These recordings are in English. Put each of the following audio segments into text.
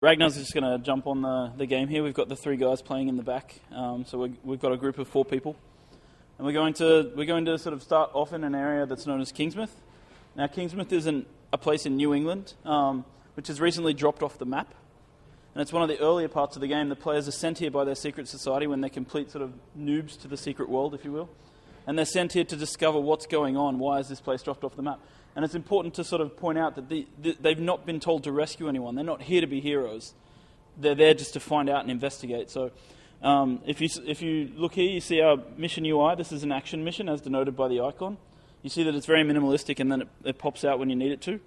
Ragnar's just going to jump on the game here. We've got the three guys playing in the back, so we've got a group of 4 people, and we're going to sort of start off in an area that's known as Kingsmouth. Now, Kingsmouth is a place in New England, which has recently dropped off the map, and it's one of the earlier parts of the game. The players are sent here by their secret society when they're complete sort of noobs to the secret world, if you will, and they're sent here to discover what's going on. Why is this place dropped off the map? And it's important to sort of point out that they've not been told to rescue anyone. They're not here to be heroes. They're there just to find out and investigate. So if you look here, you see our mission UI. This is an action mission as denoted by the icon. You see that it's very minimalistic and then it pops out when you need it to.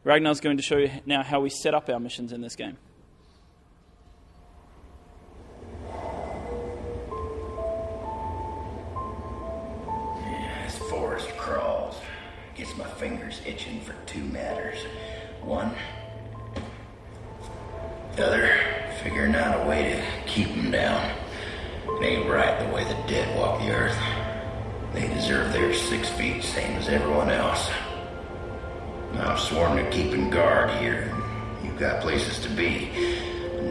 Ragnar's going to show you now how we set up our missions in this game. This forest crawls. Gets my fingers itching for 2 matters. One, the other, figuring out a way to keep them down. It ain't right the way the dead walk the earth. They deserve their 6 feet, same as everyone else. Now I've sworn to keeping guard here. You've got places to be.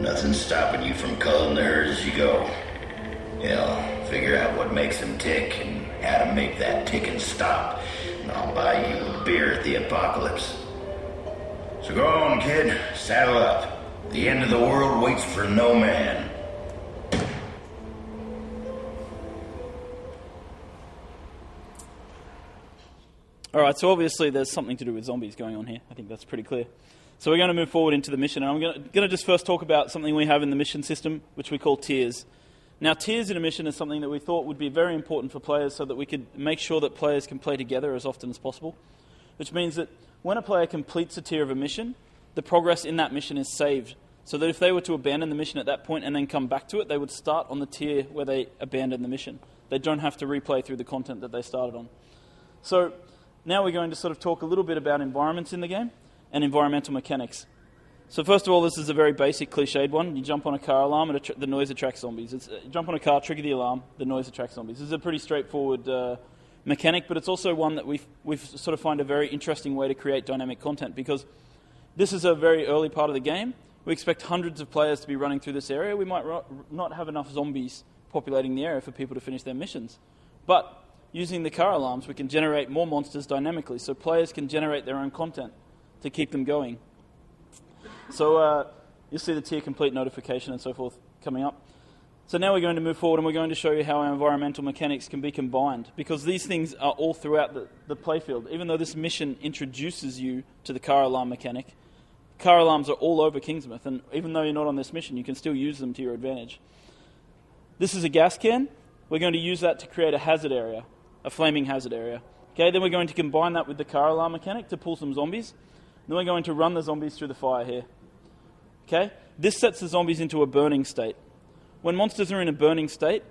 Nothing's stopping you from culling the herd as you go. Hell, figure out what makes them tick and how to make that ticking stop. I'll buy you a beer at the apocalypse. So go on, kid. Saddle up. The end of the world waits for no man. Alright, so obviously there's something to do with zombies going on here. I think that's pretty clear. So we're going to move forward into the mission, and I'm going to just first talk about something we have in the mission system, which we call tiers. Now, tiers in a mission is something that we thought would be very important for players so that we could make sure that players can play together as often as possible, which means that when a player completes a tier of a mission, the progress in that mission is saved, so that if they were to abandon the mission at that point and then come back to it, they would start on the tier where they abandoned the mission. They don't have to replay through the content that they started on. So now we're going to sort of talk a little bit about environments in the game and environmental mechanics. So first of all, this is a very basic, cliched one. You jump on a car alarm, and the noise attracts zombies. You jump on a car, trigger the alarm, the noise attracts zombies. This is a pretty straightforward mechanic, but it's also one that we've sort of find a very interesting way to create dynamic content, because this is a very early part of the game. We expect hundreds of players to be running through this area. We might not have enough zombies populating the area for people to finish their missions. But using the car alarms, we can generate more monsters dynamically, so players can generate their own content to keep them going. So you'll see the tier complete notification and so forth coming up. So now we're going to move forward and we're going to show you how our environmental mechanics can be combined, because these things are all throughout the playfield. Even though this mission introduces you to the car alarm mechanic, car alarms are all over Kingsmouth, and even though you're not on this mission, you can still use them to your advantage. This is a gas can. We're going to use that to create a hazard area, a flaming hazard area. Okay, then we're going to combine that with the car alarm mechanic to pull some zombies. Then we're going to run the zombies through the fire here. Okay? This sets the zombies into a burning state. When monsters are in a burning state,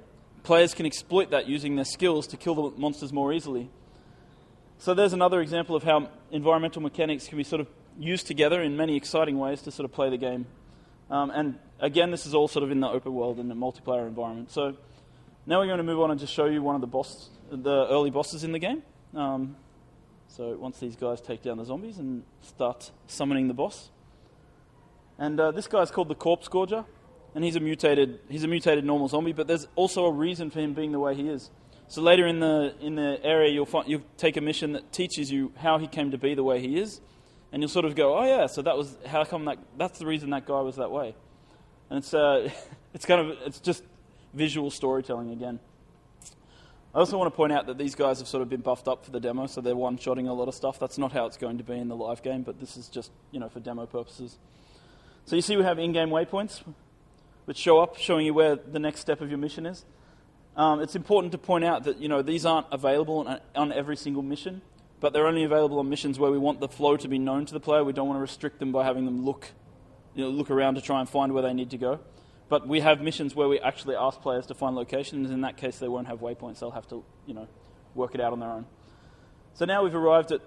players can exploit that using their skills to kill the monsters more easily. So there's another example of how environmental mechanics can be sort of used together in many exciting ways to sort of play the game. And again, this is all sort of in the open world and the multiplayer environment. So now we're going to move on and just show you one of the early bosses in the game. So once these guys take down the zombies and start summoning the boss. And this guy's called the Corpse Gorger, and he's a mutated normal zombie, but there's also a reason for him being the way he is. So later in the area, you'll take a mission that teaches you how he came to be the way he is, and you'll sort of go, oh yeah, so that's the reason that guy was that way. And it's just visual storytelling again. I also want to point out that these guys have sort of been buffed up for the demo, so they're one-shotting a lot of stuff. That's not how it's going to be in the live game, but this is just, for demo purposes. So you see we have in-game waypoints, which show up, showing you where the next step of your mission is. It's important to point out that, these aren't available on every single mission, but they're only available on missions where we want the flow to be known to the player. We don't want to restrict them by having them look around to try and find where they need to go. But we have missions where we actually ask players to find locations. In that case, they won't have waypoints. They'll have to, work it out on their own. So now we've arrived at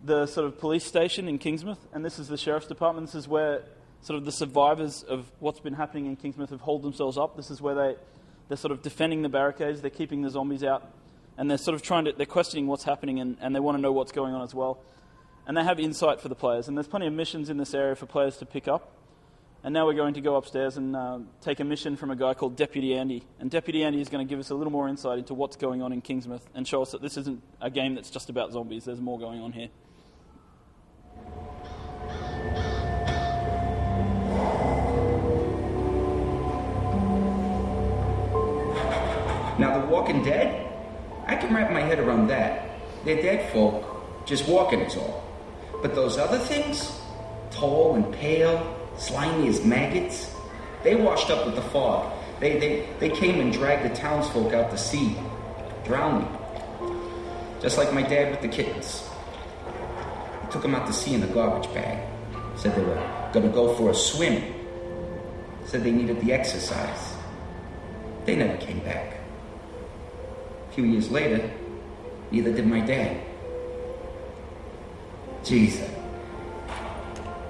the sort of police station in Kingsmouth, and this is the sheriff's department. This is where sort of the survivors of what's been happening in Kingsmouth have holed themselves up. This is where they're sort of defending the barricades. They're keeping the zombies out, and they're sort of they're questioning what's happening, and they want to know what's going on as well. And they have insight for the players, and there's plenty of missions in this area for players to pick up. And now we're going to go upstairs and take a mission from a guy called Deputy Andy. And Deputy Andy is going to give us a little more insight into what's going on in Kingsmouth and show us that this isn't a game that's just about zombies. There's more going on here. Now, the Walking Dead, I can wrap my head around that. They're dead folk, just walking is all. But those other things, tall and pale, slimy as maggots, they washed up with the fog. They came and dragged the townsfolk out to sea, drowned them. Just like my dad with the kittens. He took them out to sea in a garbage bag. Said they were gonna go for a swim. Said they needed the exercise. They never came back. A few years later, neither did my dad. Jeez,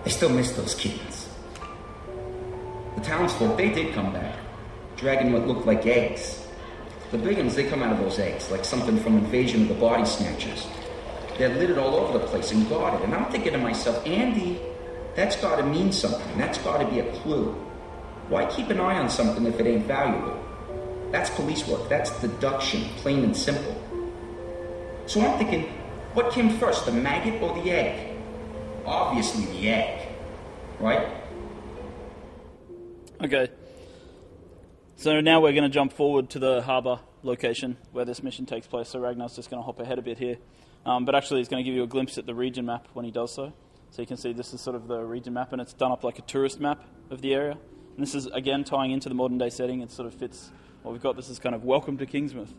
I still miss those kittens. The townsfolk, they did come back, dragging what looked like eggs. The big ones, they come out of those eggs, like something from Invasion of the Body Snatchers. They're littered all over the place and guarded. And I'm thinking to myself, Andy, that's got to mean something. That's got to be a clue. Why keep an eye on something if it ain't valuable? That's police work. That's deduction, plain and simple. So I'm thinking, what came first, the maggot or the egg? Obviously the egg, right? Okay. So now we're going to jump forward to the harbour location where this mission takes place. So Ragnar's just going to hop ahead a bit here. But actually he's going to give you a glimpse at the region map when he does so. So you can see this is sort of the region map, and it's done up like a tourist map of the area. And this is, again, tying into the modern day setting. It sort of fits what we've got. This is kind of welcome to Kingsmouth.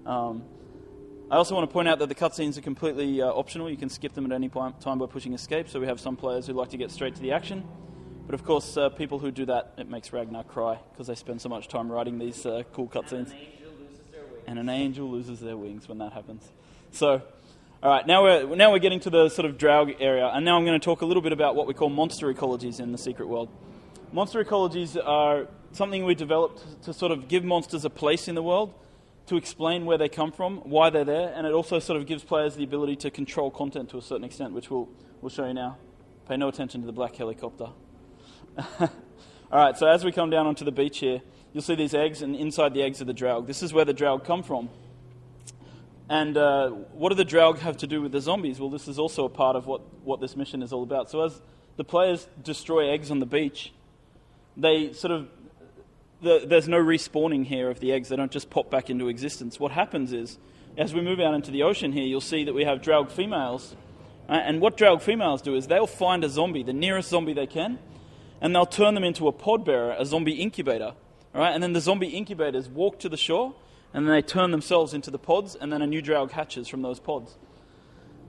I also want to point out that the cutscenes are completely optional. You can skip them at any time by pushing escape. So we have some players who like to get straight to the action. But of course, people who do that, it makes Ragnar cry because they spend so much time writing these cool cutscenes. And an angel loses their wings when that happens. So, all right, now we're getting to the sort of Draug area, and now I'm going to talk a little bit about what we call monster ecologies in the Secret World. Monster ecologies are something we developed to sort of give monsters a place in the world, to explain where they come from, why they're there, and it also sort of gives players the ability to control content to a certain extent, which we'll show you now. Pay no attention to the black helicopter. All right, so as we come down onto the beach here, you'll see these eggs, and inside the eggs are the Draug. This is where the Draug come from. And what do the Draug have to do with the zombies? Well, this is also a part of what this mission is all about. So as the players destroy eggs on the beach, they sort of... there's no respawning here of the eggs. They don't just pop back into existence. What happens is, as we move out into the ocean here, you'll see that we have Draug females. And what Draug females do is they'll find a zombie, the nearest zombie they can, and they'll turn them into a pod bearer, a zombie incubator. All right? And then the zombie incubators walk to the shore, and then they turn themselves into the pods, and then a new Draug hatches from those pods.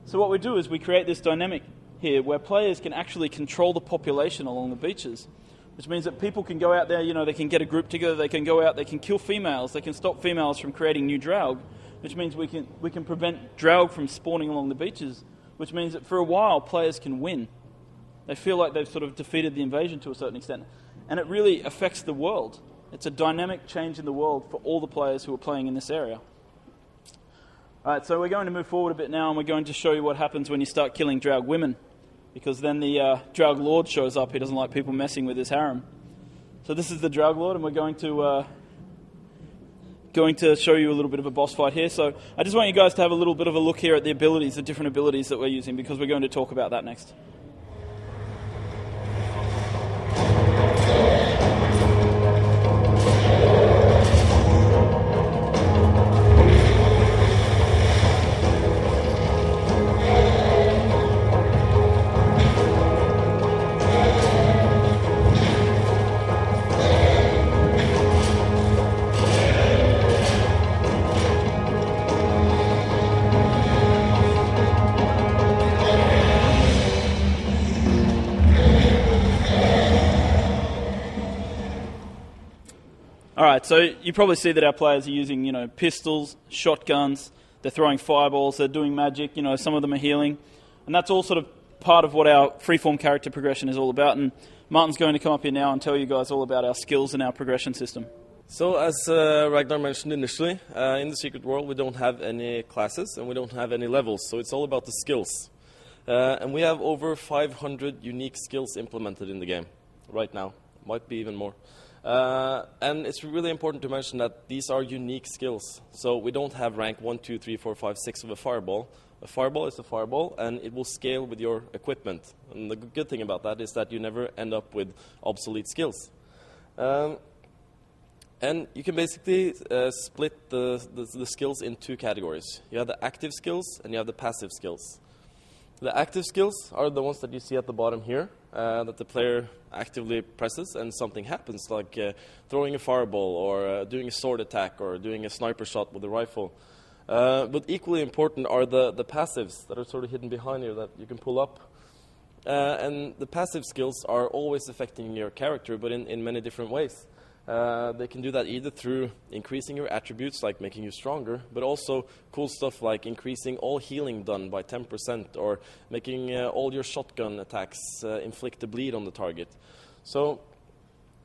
So what we do is we create this dynamic here where players can actually control the population along the beaches, which means that people can go out there, they can get a group together, they can go out, they can kill females, they can stop females from creating new Draug, which means we can prevent Draug from spawning along the beaches, which means that for a while players can win. They feel like they've sort of defeated the invasion to a certain extent. And it really affects the world. It's a dynamic change in the world for all the players who are playing in this area. All right, so we're going to move forward a bit now, and we're going to show you what happens when you start killing Draug women. Because then the Draug Lord shows up. He doesn't like people messing with his harem. So this is the Draug Lord, and we're going to show you a little bit of a boss fight here. So I just want you guys to have a little bit of a look here at the abilities, the different abilities that we're using, because we're going to talk about that next. Alright, so you probably see that our players are using, pistols, shotguns, they're throwing fireballs, they're doing magic, some of them are healing. And that's all sort of part of what our freeform character progression is all about. And Martin's going to come up here now and tell you guys all about our skills and our progression system. So as Ragnar mentioned initially, in the Secret World we don't have any classes and we don't have any levels, so it's all about the skills. And we have over 500 unique skills implemented in the game. right now. Might be even more. And it's really important to mention that these are unique skills. So we don't have rank 1, 2, 3, 4, 5, 6 of a fireball. A fireball is a fireball, and it will scale with your equipment. And the good thing about that is that you never end up with obsolete skills. And you can basically split the skills in two categories. You have the active skills and you have the passive skills. The active skills are the ones that you see at the bottom here, that the player actively presses and something happens, like throwing a fireball or doing a sword attack or doing a sniper shot with a rifle. But equally important are the passives that are sort of hidden behind here that you can pull up. And the passive skills are always affecting your character, but in many different ways. They can do that either through increasing your attributes, like making you stronger, but also cool stuff like increasing all healing done by 10% or making all your shotgun attacks inflict a bleed on the target. So,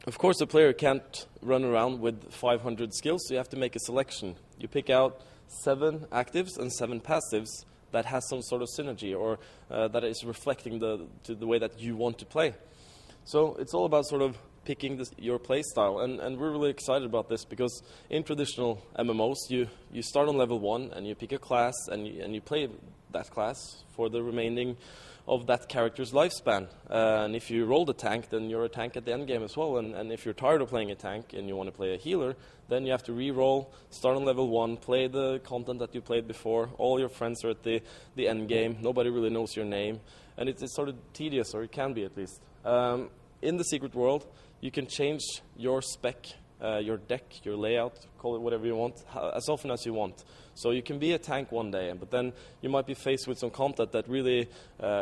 of course, the player can't run around with 500 skills, so you have to make a selection. You pick out 7 actives and 7 passives that has some sort of synergy or that is reflecting the way that you want to play. So it's all about sort of picking your play style, and we're really excited about this because in traditional MMOs you start on level 1 and you pick a class and you play that class for the remaining of that character's lifespan. And if you roll the tank, then you're a tank at the end game as well, and if you're tired of playing a tank and you want to play a healer, then you have to re-roll, start on level 1, play the content that you played before, all your friends are at the end game, nobody really knows your name, and it's sort of tedious, or it can be at least. In the secret world, you can change your spec, your deck, your layout, call it whatever you want, as often as you want. So you can be a tank one day, but then you might be faced with some content that really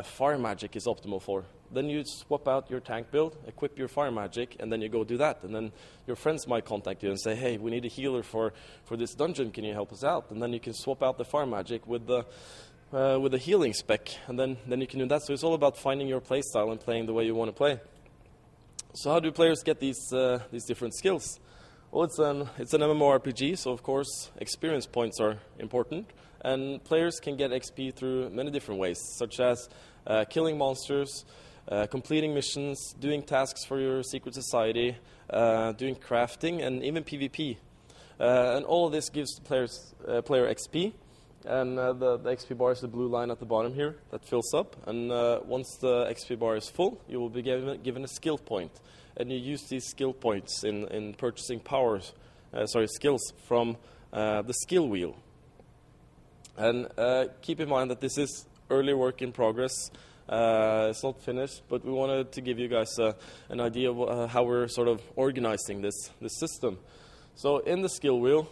fire magic is optimal for. Then you swap out your tank build, equip your fire magic, and then you go do that. And then your friends might contact you and say, hey, we need a healer for this dungeon, can you help us out? And then you can swap out the fire magic with the healing spec, and then you can do that. So it's all about finding your play style and playing the way you want to play. So how do players get these different skills? Well, it's an MMORPG, so of course experience points are important, and players can get XP through many different ways, such as killing monsters, completing missions, doing tasks for your secret society, doing crafting, and even PvP. And all of this gives the player XP. And the XP bar is the blue line at the bottom here that fills up. And once the XP bar is full, you will be given a skill point. And you use these skill points in purchasing skills from the skill wheel. And keep in mind that this is early work in progress. It's not finished, but we wanted to give you guys an idea of how we're sort of organizing this system. So in the skill wheel,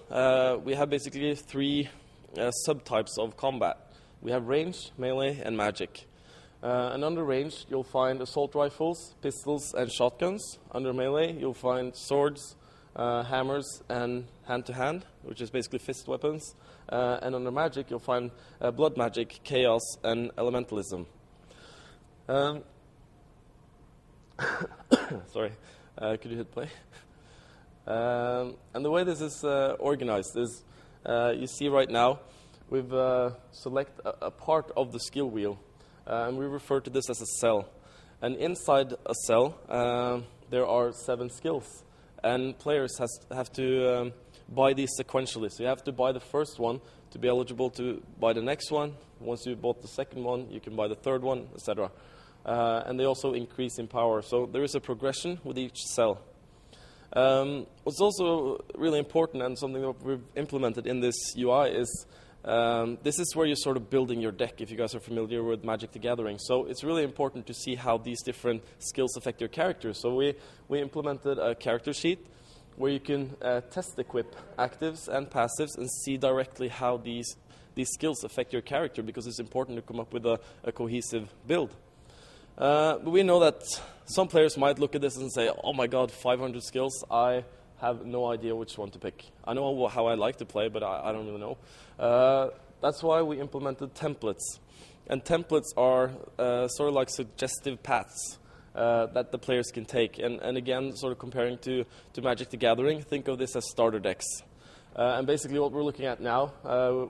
we have basically 3 subtypes of combat. We have range, melee, and magic. And under range, you'll find assault rifles, pistols, and shotguns. Under melee, you'll find swords, hammers, and hand-to-hand, which is basically fist weapons. And under magic, you'll find blood magic, chaos, and elementalism. Sorry, could you hit play? And the way this is organized is, you see right now, we've select a part of the skill wheel, and we refer to this as a cell. And inside a cell, there are 7 skills, and players have to buy these sequentially. So you have to buy the first one to be eligible to buy the next one. Once you bought the second one, you can buy the third one, etc. And they also increase in power. So there is a progression with each cell. What's also really important and something that we've implemented in this UI is this is where you're sort of building your deck, if you guys are familiar with Magic the Gathering. So it's really important to see how these different skills affect your character. So we implemented a character sheet where you can test equip actives and passives and see directly how these skills affect your character, because it's important to come up with a cohesive build. But we know that some players might look at this and say, oh my god, 500 skills, I have no idea which one to pick. I know how I like to play, but I don't really know. That's why we implemented templates. And templates are sort of like suggestive paths that the players can take. And again, sort of comparing to Magic the Gathering, think of this as starter decks. And basically what we're looking at now,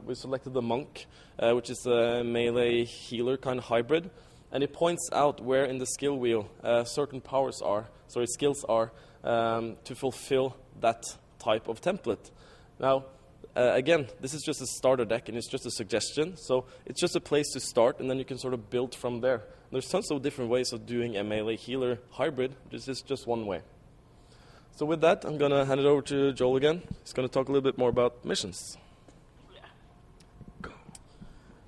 we selected the Monk, which is a melee healer kind of hybrid. and it points out where in the skill wheel certain skills are to fulfill that type of template. Now, again, this is just a starter deck, and it's just a suggestion, so it's just a place to start, and then you can sort of build from there. There's tons of different ways of doing a melee healer hybrid. This is just one way. So with that, I'm going to hand it over to Joel again. He's going to talk a little bit more about missions.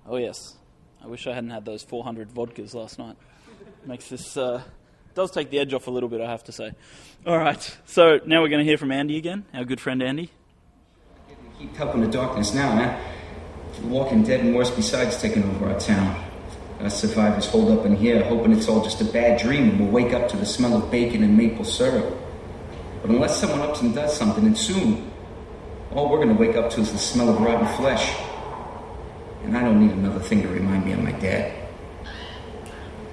Oh, yes. I wish I hadn't had those 400 vodkas last night. Makes this... does take the edge off a little bit, I have to say. All right. So now we're going to hear from Andy again, our good friend Andy. Keep helping the darkness now, man. The Walking Dead and worse besides taking over our town. Us survivors hold up in here, hoping it's all just a bad dream and we'll wake up to the smell of bacon and maple syrup. But unless someone ups and does something, and soon, all we're going to wake up to is the smell of rotten flesh. And I don't need another thing to remind me of my dad.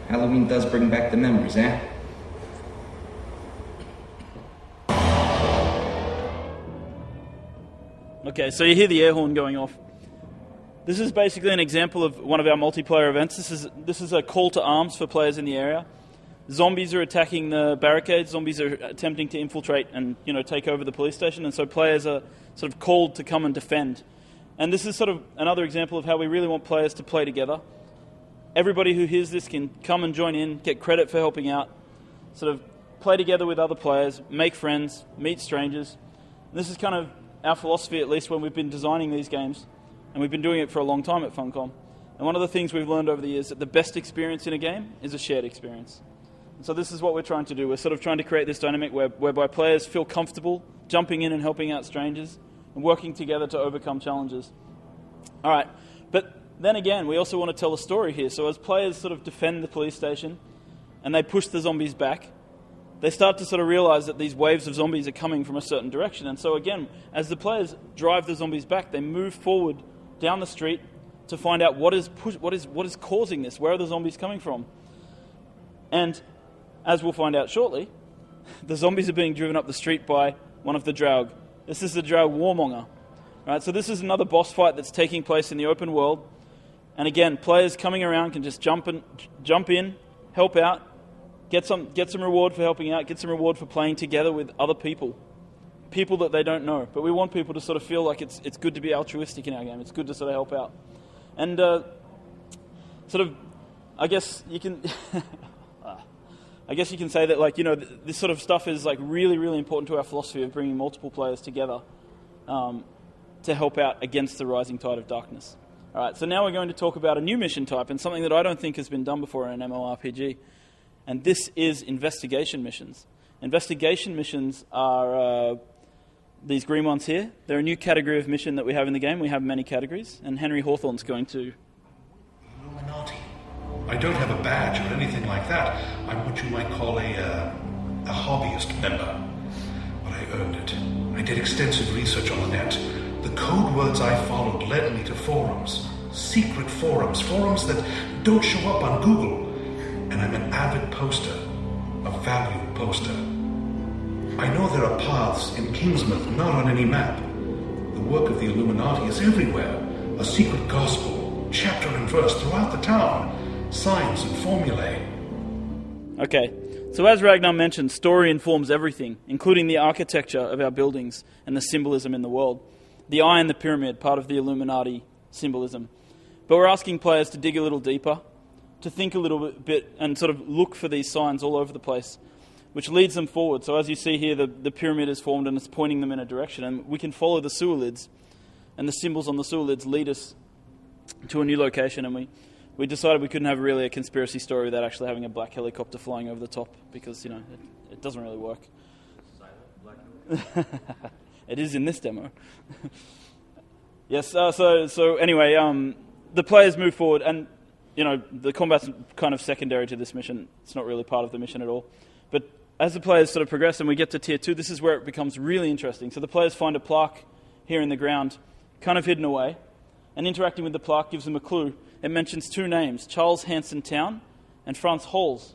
Halloween does bring back the memories, eh? Okay, so you hear the air horn going off. This is basically an example of one of our multiplayer events. This is a call to arms for players in the area. Zombies are attacking the barricades. Zombies are attempting to infiltrate and, take over the police station. And so players are sort of called to come and defend. And this is sort of another example of how we really want players to play together. Everybody who hears this can come and join in, get credit for helping out, sort of play together with other players, make friends, meet strangers. And this is kind of our philosophy, at least when we've been designing these games. And we've been doing it for a long time at Funcom. And one of the things we've learned over the years is that the best experience in a game is a shared experience. And so this is what we're trying to do. We're sort of trying to create this dynamic whereby players feel comfortable jumping in and helping out strangers and working together to overcome challenges. All right, but then again, we also want to tell a story here. So as players sort of defend the police station and they push the zombies back, they start to sort of realize that these waves of zombies are coming from a certain direction. And so again, as the players drive the zombies back, they move forward down the street to find out what is causing this. Where are the zombies coming from? And as we'll find out shortly, the zombies are being driven up the street by one of the Draug. This is the Draug Warmonger. Right, so this is another boss fight that's taking place in the open world. And again, players coming around can just jump in, help out, get some reward for helping out, get some reward for playing together with other people that they don't know. But we want people to sort of feel like it's good to be altruistic in our game. It's good to sort of help out. And I guess you can say that this sort of stuff is like really, really important to our philosophy of bringing multiple players together to help out against the rising tide of darkness. All right, so now we're going to talk about a new mission type and something that I don't think has been done before in an MMORPG. And this is investigation missions. Investigation missions are these green ones here. They're a new category of mission that we have in the game. We have many categories, and Henry Hawthorne's going to... Illuminati. I don't have a badge or anything like that. I'm what you might call a hobbyist member. But I earned it. I did extensive research on the net. The code words I followed led me to forums. Secret forums. Forums that don't show up on Google. And I'm an avid poster. A valued poster. I know there are paths in Kingsmouth not on any map. The work of the Illuminati is everywhere. A secret gospel, chapter and verse throughout the town. Signs and formulae. Okay, so as Ragnar mentioned, story informs everything, including the architecture of our buildings and the symbolism in the world. The eye in the pyramid, part of the Illuminati symbolism. But we're asking players to dig a little deeper, to think a little bit and sort of look for these signs all over the place, which leads them forward. So as you see here, the pyramid is formed and it's pointing them in a direction, and we can follow the sewer lids, and the symbols on the sewer lids lead us to a new location, and we decided we couldn't have really a conspiracy story without actually having a black helicopter flying over the top, because, it doesn't really work. It is in this demo. Yes, so anyway, the players move forward, and, the combat's kind of secondary to this mission. It's not really part of the mission at all. But as the players sort of progress and we get to Tier 2, this is where it becomes really interesting. So the players find a plaque here in the ground, kind of hidden away, and interacting with the plaque gives them a clue. It mentions two names, Charles Hanson Town and Franz Halls.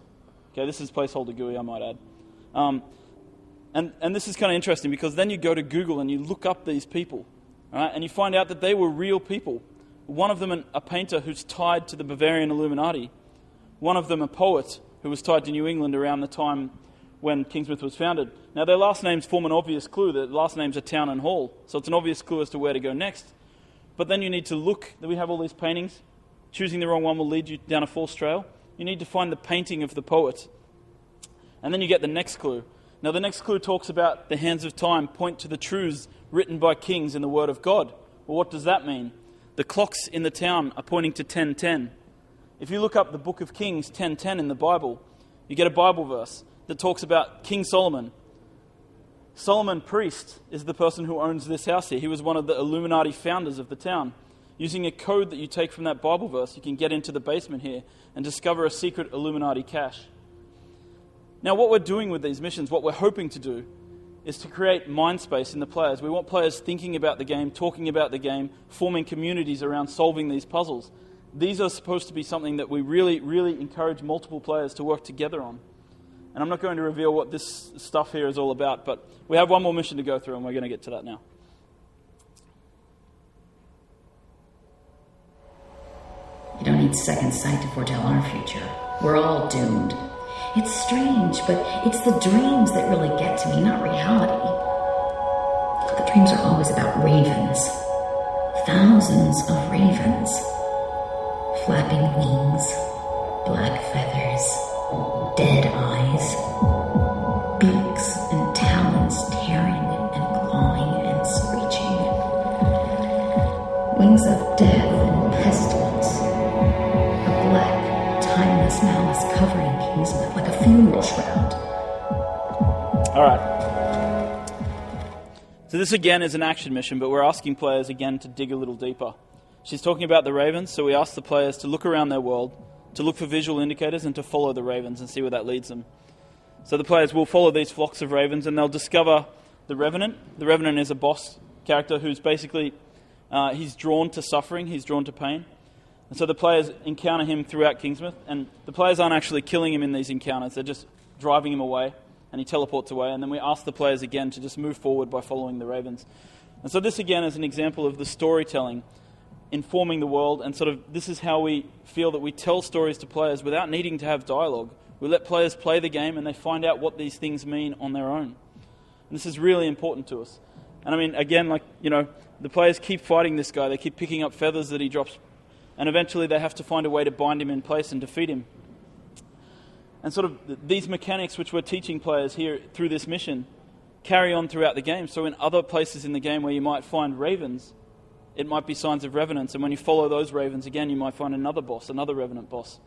Okay, this is placeholder GUI, I might add. And this is kind of interesting because then you go to Google and you look up these people, right, and you find out that they were real people. One of them, a painter who's tied to the Bavarian Illuminati, one of them a poet who was tied to New England around the time when Kingsmouth was founded. Now, their last names form an obvious clue. Their last names are Town and Hall, so it's an obvious clue as to where to go next. But then you need to look. We have all these paintings. Choosing the wrong one will lead you down a false trail. You need to find the painting of the poet. And then you get the next clue. Now, the next clue talks about the hands of time point to the truths written by kings in the Word of God. Well, what does that mean? The clocks in the town are pointing to 10:10. If you look up the book of Kings 10:10 in the Bible, you get a Bible verse that talks about King Solomon. Solomon Priest is the person who owns this house here. He was one of the Illuminati founders of the town. Using a code that you take from that Bible verse, you can get into the basement here and discover a secret Illuminati cache. Now, what we're doing with these missions, what we're hoping to do, is to create mind space in the players. We want players thinking about the game, talking about the game, forming communities around solving these puzzles. These are supposed to be something that we really, really encourage multiple players to work together on. And I'm not going to reveal what this stuff here is all about, but we have one more mission to go through, and we're going to get to that now. You don't need second sight to foretell our future. We're all doomed. It's strange, but it's the dreams that really get to me, not reality. The dreams are always about ravens. Thousands of ravens. Flapping wings, black feathers, dead eyes, beaks and talons tearing and clawing and screeching. Wings of death and pestilence. A black, timeless malice covering Kingsmouth like a funeral shroud. All right. So this again is an action mission, but we're asking players again to dig a little deeper. She's talking about the ravens, so we ask the players to look around their world, to look for visual indicators and to follow the ravens and see where that leads them. So the players will follow these flocks of ravens and they'll discover the Revenant. The Revenant is a boss character who's basically, he's drawn to suffering, he's drawn to pain. And so the players encounter him throughout Kingsmouth, and the players aren't actually killing him in these encounters, they're just driving him away, and he teleports away, and then we ask the players again to just move forward by following the ravens. And so this again is an example of the storytelling informing the world, and sort of this is how we feel that we tell stories to players without needing to have dialogue. We let players play the game and they find out what these things mean on their own. And this is really important to us. And I mean, again, the players keep fighting this guy, they keep picking up feathers that he drops, and eventually they have to find a way to bind him in place and defeat him. And sort of these mechanics which we're teaching players here through this mission carry on throughout the game. So in other places in the game where you might find ravens, it might be signs of revenants, and when you follow those ravens again, you might find another boss, another revenant boss.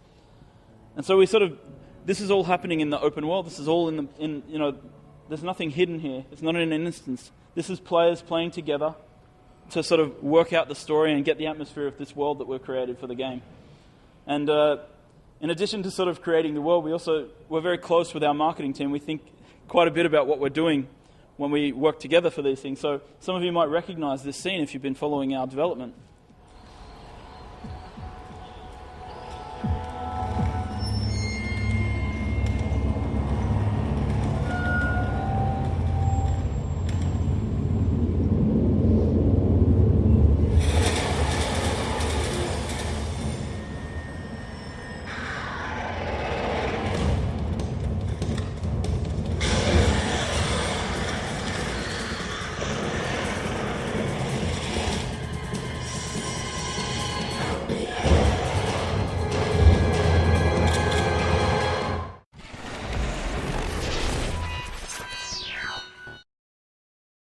And so this is all happening in the open world. This is all there's nothing hidden here. It's not in an instance. This is players playing together to sort of work out the story and get the atmosphere of this world that we've created for the game. And in addition to sort of creating the world, we're very close with our marketing team. We think quite a bit about what we're doing when we work together for these things. So some of you might recognize this scene if you've been following our development.